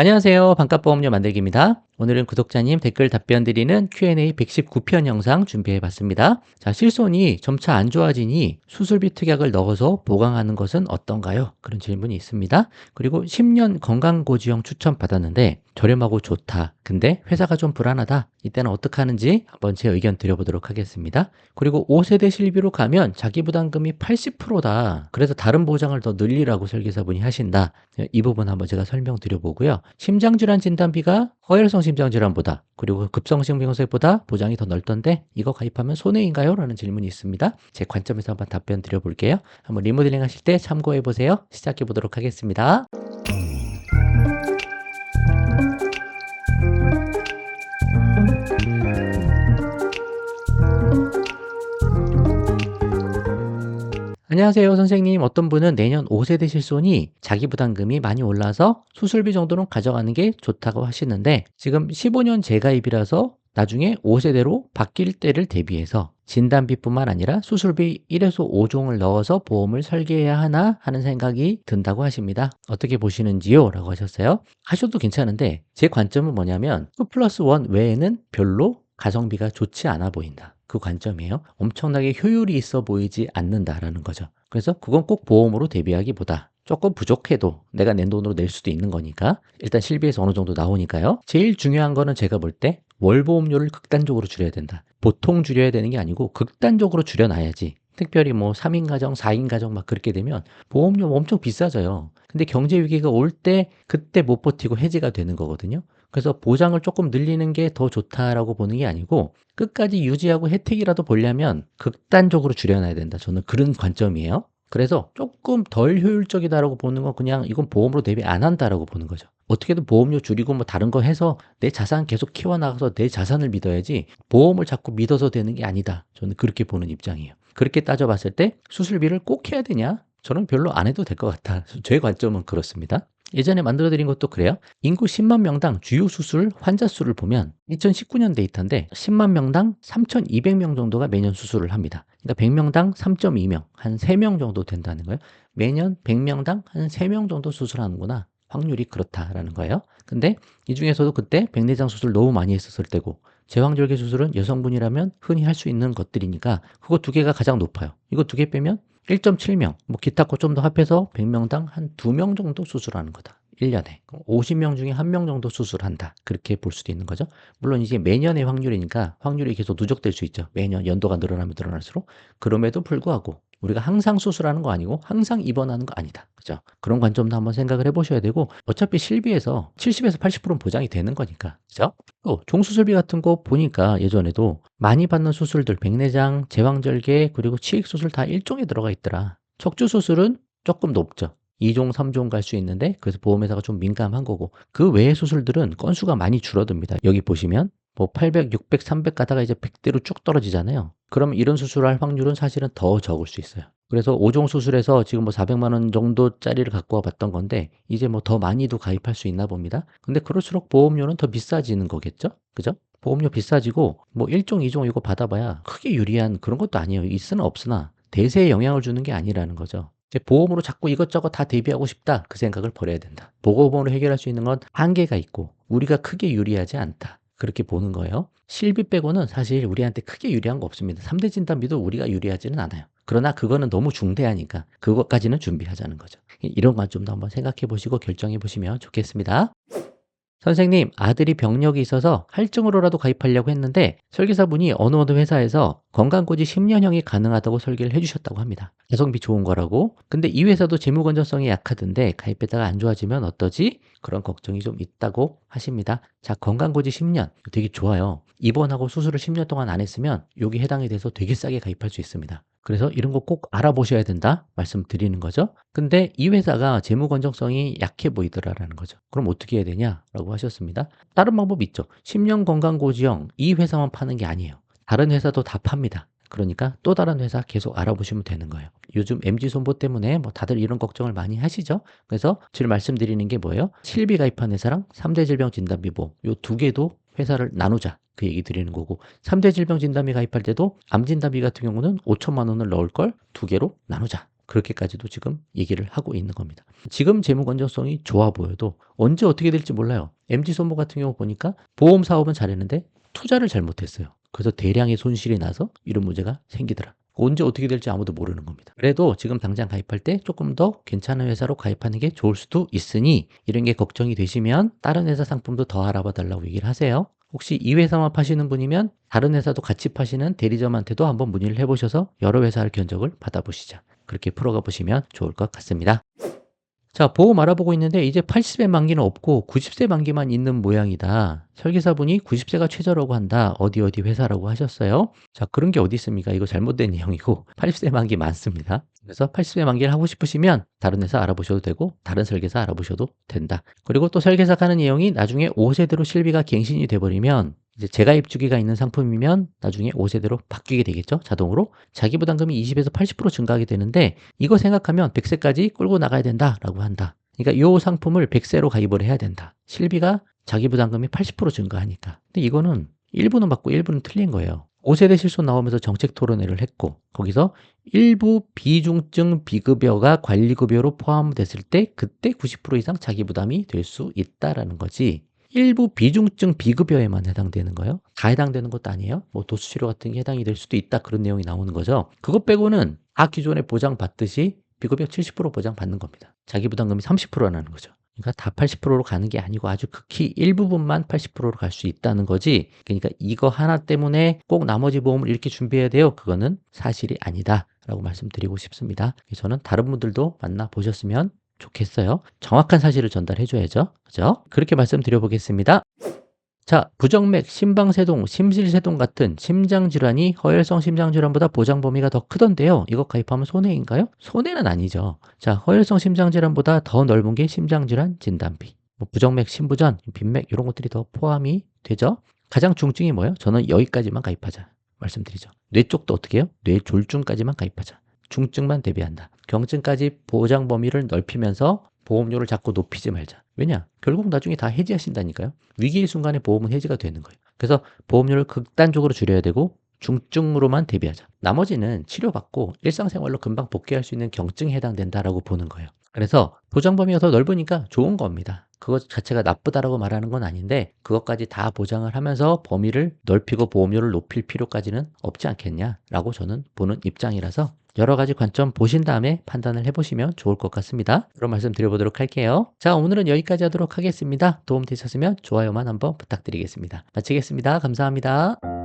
안녕하세요. 반값보험료 만들기입니다. 오늘은 구독자님 댓글 답변 드리는 Q&A 119편 영상 준비해 봤습니다. 자, 실손이 점차 안 좋아지니 수술비 특약을 넣어서 보강하는 것은 어떤가요? 그런 질문이 있습니다. 그리고 10년 건강고지형 추천 받았는데 저렴하고 좋다. 근데 회사가 좀 불안하다. 이때는 어떻게 하는지 한번 제 의견 드려보도록 하겠습니다. 그리고 5세대 실비로 가면 자기 부담금이 80%다. 그래서 다른 보장을 더 늘리라고 설계사분이 하신다. 이 부분 한번 제가 설명드려보고요. 심장질환 진단비가 허혈성 심장질환보다 그리고 급성심경색보다 보장이 더 넓던데 이거 가입하면 손해인가요? 라는 질문이 있습니다. 제 관점에서 한번 답변 드려볼게요. 한번 리모델링 하실 때 참고해보세요. 시작해 보도록 하겠습니다. 안녕하세요 선생님. 어떤 분은 내년 5세대 실손이 자기 부담금이 많이 올라서 수술비 정도는 가져가는 게 좋다고 하시는데 지금 15년 재가입이라서 나중에 5세대로 바뀔 때를 대비해서 진단비뿐만 아니라 수술비 1에서 5종을 넣어서 보험을 설계해야 하나 하는 생각이 든다고 하십니다. 어떻게 보시는지요? 라고 하셨어요. 하셔도 괜찮은데 제 관점은 뭐냐면 2 플러스 1 외에는 별로 가성비가 좋지 않아 보인다. 그 관점이에요. 엄청나게 효율이 있어 보이지 않는다라는 거죠. 그래서 그건 꼭 보험으로 대비하기보다 조금 부족해도 내가 낸 돈으로 낼 수도 있는 거니까 일단 실비에서 어느 정도 나오니까요. 제일 중요한 거는 제가 볼 때 월보험료를 극단적으로 줄여야 된다. 보통 줄여야 되는 게 아니고 극단적으로 줄여놔야지. 특별히 뭐 3인 가정, 4인 가정 막 그렇게 되면 보험료 엄청 비싸져요. 근데 경제 위기가 올 때 그때 못 버티고 해지가 되는 거거든요. 그래서 보장을 조금 늘리는 게 더 좋다라고 보는 게 아니고 끝까지 유지하고 혜택이라도 보려면 극단적으로 줄여놔야 된다. 저는 그런 관점이에요. 그래서 조금 덜 효율적이다라고 보는 건 그냥 이건 보험으로 대비 안 한다라고 보는 거죠. 어떻게든 보험료 줄이고 뭐 다른 거 해서 내 자산 계속 키워나가서 내 자산을 믿어야지 보험을 자꾸 믿어서 되는 게 아니다. 저는 그렇게 보는 입장이에요. 그렇게 따져봤을 때 수술비를 꼭 해야 되냐? 저는 별로 안 해도 될 것 같아. 제 관점은 그렇습니다. 예전에 만들어드린 것도 그래요. 인구 10만 명당 주요 수술 환자 수를 보면 2019년 데이터인데 10만 명당 3,200명 정도가 매년 수술을 합니다. 그러니까 100명당 3.2명, 한 3명 정도 된다는 거예요. 매년 100명당 한 3명 정도 수술하는구나. 확률이 그렇다라는 거예요. 근데 이 중에서도 그때 백내장 수술 너무 많이 했었을 때고 제왕절개 수술은 여성분이라면 흔히 할 수 있는 것들이니까 그거 두 개가 가장 높아요. 이거 두 개 빼면 1.7명, 뭐 기타 거 좀 더 합해서 100명당 한 2명 정도 수술하는 거다. 1년에. 50명 중에 1명 정도 수술한다. 그렇게 볼 수도 있는 거죠. 물론 이제 매년의 확률이니까 확률이 계속 누적될 수 있죠. 매년 연도가 늘어나면 늘어날수록. 그럼에도 불구하고 우리가 항상 수술하는 거 아니고 항상 입원하는 거 아니다. 그죠? 그런 관점도 한번 생각을 해보셔야 되고 어차피 실비에서 70에서 80%는 보장이 되는 거니까. 그죠? 또 종수술비 같은 거 보니까 예전에도 많이 받는 수술들 백내장, 제왕절개 그리고 치익수술 다 1종에 들어가 있더라. 척추수술은 조금 높죠. 2종, 3종 갈 수 있는데 그래서 보험회사가 좀 민감한 거고 그 외의 수술들은 건수가 많이 줄어듭니다. 여기 보시면 뭐 800, 600, 300 가다가 이제 100대로 쭉 떨어지잖아요. 그럼 이런 수술할 확률은 사실은 더 적을 수 있어요. 그래서 5종 수술에서 지금 뭐 400만 원 정도짜리를 갖고 와 봤던 건데 이제 뭐 더 많이도 가입할 수 있나 봅니다. 근데 그럴수록 보험료는 더 비싸지는 거겠죠? 그죠? 보험료 비싸지고 뭐 1종, 2종 이거 받아봐야 크게 유리한 그런 것도 아니에요. 있으나 없으나 대세에 영향을 주는 게 아니라는 거죠. 이제 보험으로 자꾸 이것저것 다 대비하고 싶다. 그 생각을 버려야 된다. 보건보험으로 해결할 수 있는 건 한계가 있고 우리가 크게 유리하지 않다. 그렇게 보는 거예요. 실비 빼고는 사실 우리한테 크게 유리한 거 없습니다. 3대 진단비도 우리가 유리하지는 않아요. 그러나 그거는 너무 중대하니까 그것까지는 준비하자는 거죠. 이런 관점도 한번 생각해 보시고 결정해 보시면 좋겠습니다. 선생님, 아들이 병력이 있어서 할증으로라도 가입하려고 했는데 설계사분이 어느 회사에서 건강고지 10년형이 가능하다고 설계를 해주셨다고 합니다. 가성비 좋은 거라고. 근데 이 회사도 재무 건전성이 약하던데 가입했다가 안 좋아지면 어떠지? 그런 걱정이 좀 있다고 하십니다. 자, 건강고지 10년. 되게 좋아요. 입원하고 수술을 10년 동안 안 했으면 여기 해당이 돼서 되게 싸게 가입할 수 있습니다. 그래서 이런 거 꼭 알아보셔야 된다 말씀드리는 거죠. 근데 이 회사가 재무 건전성이 약해 보이더라라는 거죠. 그럼 어떻게 해야 되냐라고 하셨습니다. 다른 방법 있죠. 10년 건강고지형 이 회사만 파는 게 아니에요. 다른 회사도 다 팝니다. 그러니까 또 다른 회사 계속 알아보시면 되는 거예요. 요즘 MG 손보 때문에 뭐 다들 이런 걱정을 많이 하시죠. 그래서 지금 말씀드리는 게 뭐예요? 실비 가입한 회사랑 3대 질병 진단비 보험 요 두 개도 회사를 나누자. 그 얘기 드리는 거고 3대 질병 진단비 가입할 때도 암 진단비 같은 경우는 5천만 원을 넣을 걸 두 개로 나누자. 그렇게까지도 지금 얘기를 하고 있는 겁니다. 지금 재무 건전성이 좋아 보여도 언제 어떻게 될지 몰라요. MG손보 같은 경우 보니까 보험 사업은 잘했는데 투자를 잘못했어요. 그래서 대량의 손실이 나서 이런 문제가 생기더라. 언제 어떻게 될지 아무도 모르는 겁니다. 그래도 지금 당장 가입할 때 조금 더 괜찮은 회사로 가입하는 게 좋을 수도 있으니 이런 게 걱정이 되시면 다른 회사 상품도 더 알아봐 달라고 얘기를 하세요. 혹시 이 회사만 파시는 분이면 다른 회사도 같이 파시는 대리점한테도 한번 문의를 해보셔서 여러 회사를 견적을 받아보시죠. 그렇게 풀어가 보시면 좋을 것 같습니다. 자, 보험 알아보고 있는데 이제 80세 만기는 없고 90세 만기만 있는 모양이다. 설계사분이 90세가 최저라고 한다. 어디 어디 회사라고 하셨어요. 자, 그런 게 어디 있습니까? 이거 잘못된 내용이고 80세 만기 많습니다. 그래서 80세 만기를 하고 싶으시면 다른 회사 알아보셔도 되고 다른 설계사 알아보셔도 된다. 그리고 또 설계사가 하는 내용이 나중에 5세대로 실비가 갱신이 돼버리면 이제 재가입 주기가 있는 상품이면 나중에 5세대로 바뀌게 되겠죠. 자동으로. 자기부담금이 20에서 80% 증가하게 되는데 이거 생각하면 100세까지 끌고 나가야 된다라고 한다. 그러니까 이 상품을 100세로 가입을 해야 된다. 실비가 자기부담금이 80% 증가하니까. 근데 이거는 일부는 맞고 일부는 틀린 거예요. 5세대 실손 나오면서 정책 토론회를 했고 거기서 일부 비중증 비급여가 관리급여로 포함됐을 때 그때 90% 이상 자기부담이 될 수 있다라는 거지. 일부 비중증 비급여에만 해당되는 거예요. 다 해당되는 것도 아니에요. 뭐 도수치료 같은 게 해당이 될 수도 있다 그런 내용이 나오는 거죠. 그것 빼고는 다 기존에 보장받듯이 비급여 70% 보장받는 겁니다. 자기부담금이 30%라는 거죠. 그러니까 다 80%로 가는 게 아니고 아주 극히 일부분만 80%로 갈 수 있다는 거지. 그러니까 이거 하나 때문에 꼭 나머지 보험을 이렇게 준비해야 돼요. 그거는 사실이 아니다 라고 말씀드리고 싶습니다. 저는 다른 분들도 만나보셨으면 좋겠어요. 정확한 사실을 전달해 줘야죠. 그죠? 그렇게 말씀드려 보겠습니다. 자, 부정맥, 심방세동, 심실세동 같은 심장질환이 허혈성 심장질환보다 보장 범위가 더 크던데요. 이거 가입하면 손해인가요? 손해는 아니죠. 자, 허혈성 심장질환보다 더 넓은 게 심장질환 진단비. 뭐 부정맥, 심부전, 빈맥 이런 것들이 더 포함이 되죠. 가장 중증이 뭐예요? 저는 여기까지만 가입하자 말씀드리죠. 뇌 쪽도 어떻게 해요? 뇌졸중까지만 가입하자. 중증만 대비한다. 경증까지 보장 범위를 넓히면서 보험료를 자꾸 높이지 말자. 왜냐? 결국 나중에 다 해지하신다니까요. 위기의 순간에 보험은 해지가 되는 거예요. 그래서 보험료를 극단적으로 줄여야 되고 중증으로만 대비하자. 나머지는 치료받고 일상생활로 금방 복귀할 수 있는 경증에 해당된다라고 보는 거예요. 그래서 보장 범위가 더 넓으니까 좋은 겁니다. 그것 자체가 나쁘다라고 말하는 건 아닌데 그것까지 다 보장을 하면서 범위를 넓히고 보험료를 높일 필요까지는 없지 않겠냐라고 저는 보는 입장이라서 여러 가지 관점 보신 다음에 판단을 해보시면 좋을 것 같습니다. 그런 말씀 드려보도록 할게요. 자, 오늘은 여기까지 하도록 하겠습니다. 도움 되셨으면 좋아요만 한번 부탁드리겠습니다. 마치겠습니다. 감사합니다.